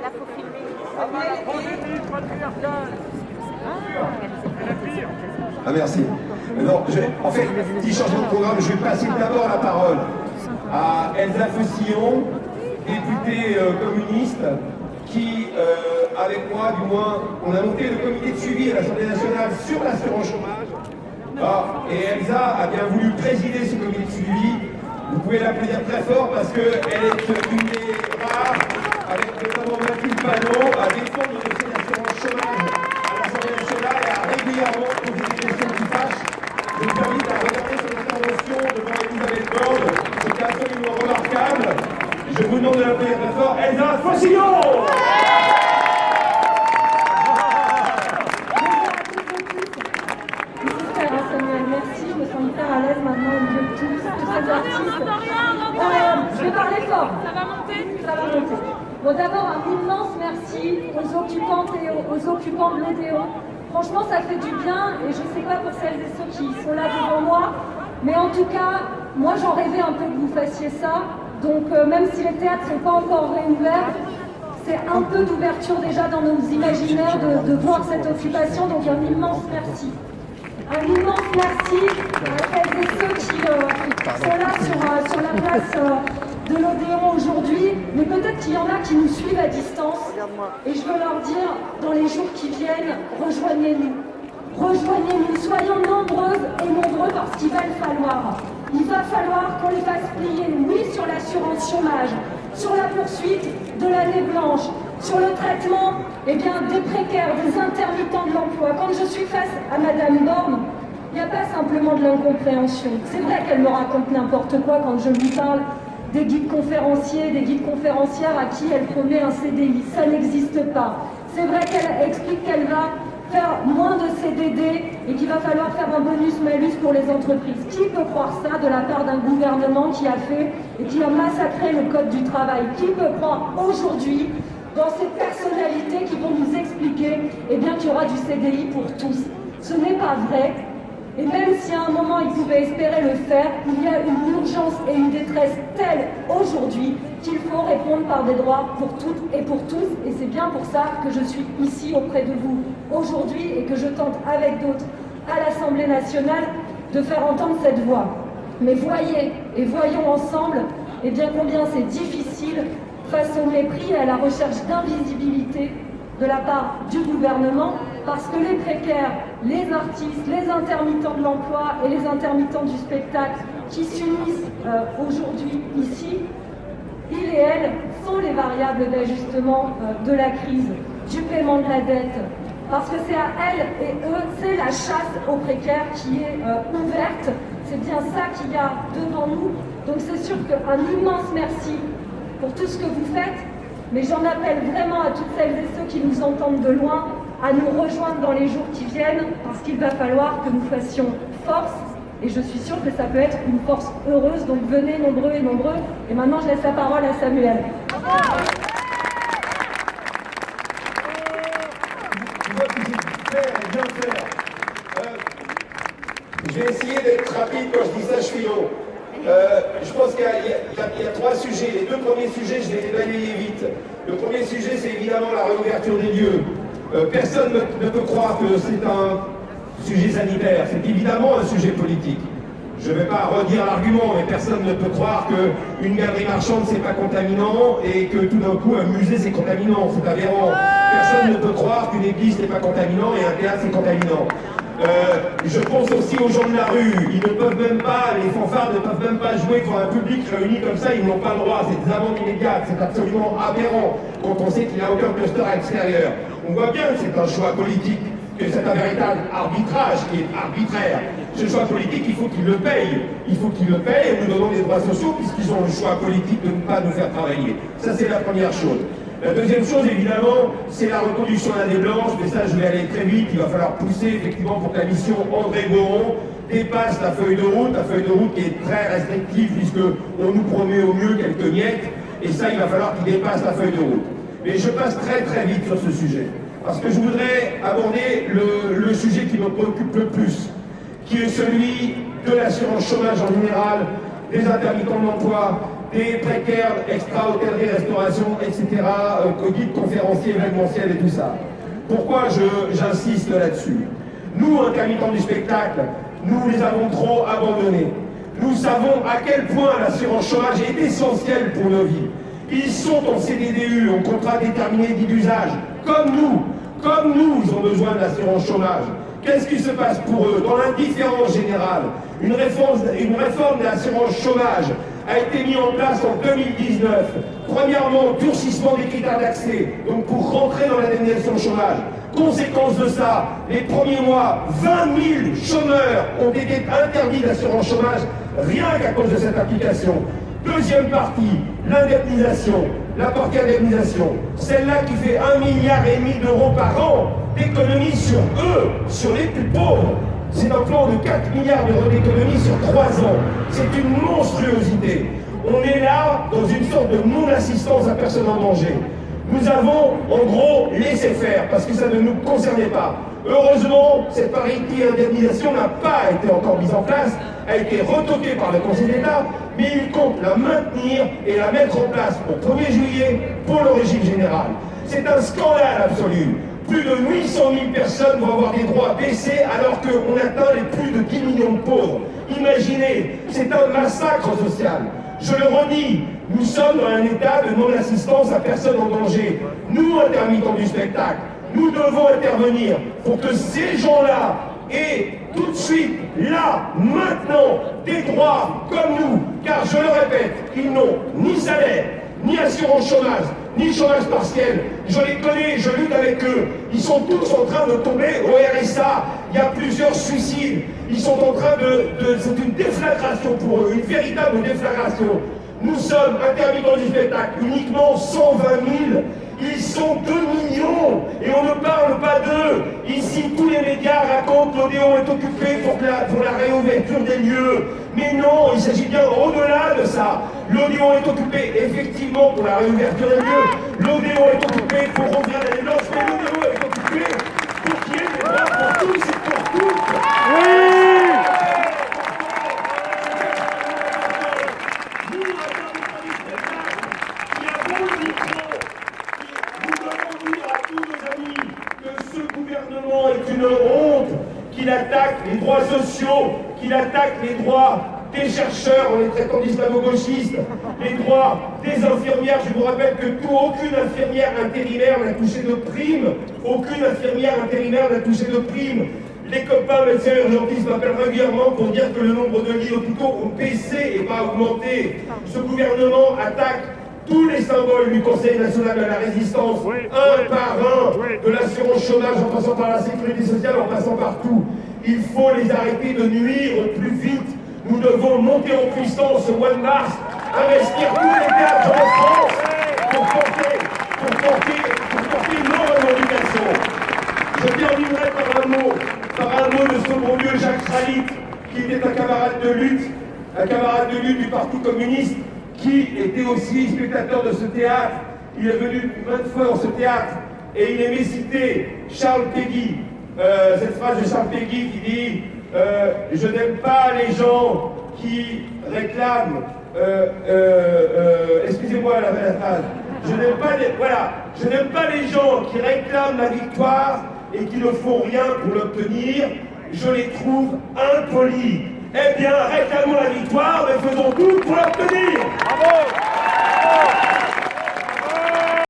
Là, faut filmer. Ah merci. Non, en fait, petit changement de programme, je vais passer d'abord la parole à Elsa Feussillon, députée communiste, qui, avec moi du moins, on a monté le comité de suivi à l'Assemblée nationale sur l'assurance chômage. Ah, et Elsa a bien voulu présider ce comité de suivi. Vous pouvez l'applaudir très fort parce qu'elle est une des rares, avec notamment Mathilde Panot, à défendre le dossier d'assurance chômage à l'Assemblée nationale et à régulièrement poser des questions qui fâchent. Je vous invite à regarder son intervention devant Elisabeth Borne. C'était absolument remarquable. Je vous demande de l'applaudir très fort. Elsa Feussillon! Merci, je me sens hyper à l'aise maintenant au milieu de tous ces artistes. Je vais parler fort. Ça va monter? Ça va monter. Bon, d'abord, un immense merci aux occupantes et aux occupants de l'Odéon. Franchement, ça fait du bien, et je ne sais pas pour celles et ceux qui sont là devant moi, mais en tout cas, moi j'en rêvais un peu que vous fassiez ça. Donc, même si les théâtres ne sont pas encore réouverts, c'est un peu d'ouverture déjà dans nos imaginaires de voir cette occupation. Donc, un immense merci. Un immense merci à celles et ceux qui sont là sur la place de l'Odéon aujourd'hui, mais peut-être qu'il y en a qui nous suivent à distance. Et je veux leur dire, dans les jours qui viennent, rejoignez-nous. Rejoignez-nous, soyons nombreuses et nombreux parce qu'il va le falloir. Il va falloir qu'on les fasse plier, oui, sur l'assurance chômage, sur la poursuite de l'année blanche, sur le traitement des précaires, des intermittents de l'emploi. Quand je suis face à Madame Borne, il n'y a pas simplement de l'incompréhension. C'est vrai qu'elle me raconte n'importe quoi quand je lui parle des guides conférenciers, des guides conférencières à qui elle promet un CDI. Ça n'existe pas. C'est vrai qu'elle explique qu'elle va faire moins de CDD et qu'il va falloir faire un bonus-malus pour les entreprises. Qui peut croire ça de la part d'un gouvernement qui a fait et qui a massacré le code du travail? Qui peut croire aujourd'hui dans ces personnalités qui vont nous expliquer qu'il y aura du CDI pour tous? Ce n'est pas vrai. Et même si à un moment ils pouvaient espérer le faire, il y a une urgence et une détresse telle aujourd'hui qu'il faut répondre par des droits pour toutes et pour tous. Et c'est bien pour ça que je suis ici auprès de vous aujourd'hui et que je tente avec d'autres à l'Assemblée nationale de faire entendre cette voix. Mais voyez et voyons ensemble combien c'est difficile face au mépris et à la recherche d'invisibilité de la part du gouvernement, parce que les précaires, les artistes, les intermittents de l'emploi et les intermittents du spectacle qui s'unissent aujourd'hui ici, ils et elles sont les variables d'ajustement de la crise, du paiement de la dette, parce que c'est à elles et eux, c'est la chasse aux précaires qui est ouverte, c'est bien ça qu'il y a devant nous. Donc c'est sûr qu'un immense merci pour tout ce que vous faites, mais j'en appelle vraiment à toutes celles et ceux qui nous entendent de loin à nous rejoindre dans les jours qui viennent, parce qu'il va falloir que nous fassions force, et je suis sûre que ça peut être une force heureuse, donc venez nombreux et nombreux. Et maintenant je laisse la parole à Samuel. Je vais essayer d'être rapide quand je dis ça, je suis long. Je pense qu'il y a trois sujets. Les deux premiers sujets, je vais les balayer vite. Le premier sujet, c'est évidemment la réouverture des lieux. Personne ne peut croire que c'est un sujet sanitaire. C'est évidemment un sujet politique. Je ne vais pas redire l'argument, mais personne ne peut croire qu'une galerie marchande, c'est pas contaminant et que tout d'un coup, un musée, c'est contaminant. C'est aberrant. Personne ne peut croire qu'une église, n'est pas contaminant et un théâtre, c'est contaminant. Je pense aussi aux gens de la rue, ils ne peuvent même pas, les fanfares ne peuvent même pas jouer devant un public réuni comme ça, ils n'ont pas le droit, c'est des amendes immédiates, c'est absolument aberrant quand on sait qu'il n'y a aucun cluster à l'extérieur. On voit bien que c'est un choix politique, que c'est un véritable arbitrage qui est arbitraire. Ce choix politique, il faut qu'ils le payent. Il faut qu'ils le payent en nous donnant des droits sociaux puisqu'ils ont le choix politique de ne pas nous faire travailler. Ça, c'est la première chose. La deuxième chose, évidemment, c'est la reconduction à l'année blanche, mais ça, je vais aller très vite. Il va falloir pousser, effectivement, pour que la mission André Goron dépasse la feuille de route qui est très restrictive, puisqu'on nous promet au mieux quelques miettes, et ça, il va falloir qu'il dépasse la feuille de route. Mais je passe très très vite sur ce sujet, parce que je voudrais aborder le sujet qui me préoccupe le plus, qui est celui de l'assurance chômage en général, des intermittents de l'emploi, des précaires, extra hôtellerie, restauration, etc., guide conférencier, événementiel et tout ça. Pourquoi j'insiste là-dessus? Nous, intermittents du spectacle, nous les avons trop abandonnés. Nous savons à quel point l'assurance chômage est essentielle pour nos vies. Ils sont en CDDU, en contrat déterminé dit d'usage, comme nous, ils ont besoin de l'assurance chômage. Qu'est-ce qui se passe pour eux? Dans l'indifférence générale, une réforme de l'assurance chômage a été mise en place en 2019. Premièrement, durcissement des critères d'accès, donc pour rentrer dans l'indemnisation chômage. Conséquence de ça, les premiers mois, 20 000 chômeurs ont été interdits d'assurance chômage, rien qu'à cause de cette application. Deuxième partie, l'indemnisation, la partie indemnisation, celle-là qui fait 1,5 milliard d'euros par an d'économies sur eux, sur les plus pauvres. C'est un plan de 4 milliards d'euros d'économies sur 3 ans. C'est une monstruosité. On est là dans une sorte de non-assistance à personne en danger. Nous avons, en gros, laissé faire, parce que ça ne nous concernait pas. Heureusement, cette parité indemnisation n'a pas été encore mise en place, a été retoquée par le Conseil d'État, mais il compte la maintenir et la mettre en place au 1er juillet pour le régime général. C'est un scandale absolu. Plus de 800 000 personnes vont avoir des droits baissés alors qu'on atteint les plus de 10 millions de pauvres. Imaginez, c'est un massacre social. Je le redis, nous sommes dans un état de non-assistance à personne en danger. Nous, intermittents du spectacle, nous devons intervenir pour que ces gens-là aient tout de suite, là, maintenant, des droits comme nous. Car je le répète, ils n'ont ni salaire, ni assurance chômage, ni chômage partiel. Je les connais, je lutte avec eux. Ils sont tous en train de tomber au RSA. Il y a plusieurs suicides. Ils sont en train c'est une déflagration pour eux, une véritable déflagration. Nous sommes intermittents du spectacle, uniquement 120 000. Ils sont 2 millions et on ne parle pas d'eux. Ici, tous les médias racontent que l'Odéon est occupé pour la réouverture des lieux. Mais non, il s'agit bien au-delà de ça. L'Odéon est occupé effectivement pour la réouverture des lieux. L'Odéon est occupé pour rouvrir la dénonce, mais l'Odéon est occupé pour qu'il y ait des droits pour tous et pour toutes. Oui. Est une honte qu'il attaque les droits sociaux, qu'il attaque les droits des chercheurs en les traitant d'islamo-gauchistes, les droits des infirmières. Je vous rappelle que aucune infirmière intérimaire n'a touché de prime. Aucune infirmière intérimaire n'a touché de prime. Les copains médecins urgentistes m'appellent régulièrement pour dire que le nombre de lits d'hôpitaux ont baissé et pas augmenté. Ce gouvernement attaque tous les symboles du Conseil national de la résistance, un par un, de l'assurance chômage en passant par la sécurité sociale, en passant par tout. Il faut les arrêter de nuire au plus vite. Nous devons monter en puissance au mois de mars, investir tous les théâtres en France pour porter nos revendications. Je terminerai par un mot de ce bon vieux Jacques Ralit, qui était un camarade de lutte du Parti communiste, qui était aussi spectateur de ce théâtre. Il est venu 20 fois dans ce théâtre et il aimait citer Charles Péguy, cette phrase de Charles Péguy qui dit je n'aime pas les gens qui réclament excusez-moi la phrase, je n'aime pas les gens qui réclament la victoire et qui ne font rien pour l'obtenir. Je les trouve impolis. Eh bien, réclamons la victoire, mais faisons tout pour l'obtenir. Bravo.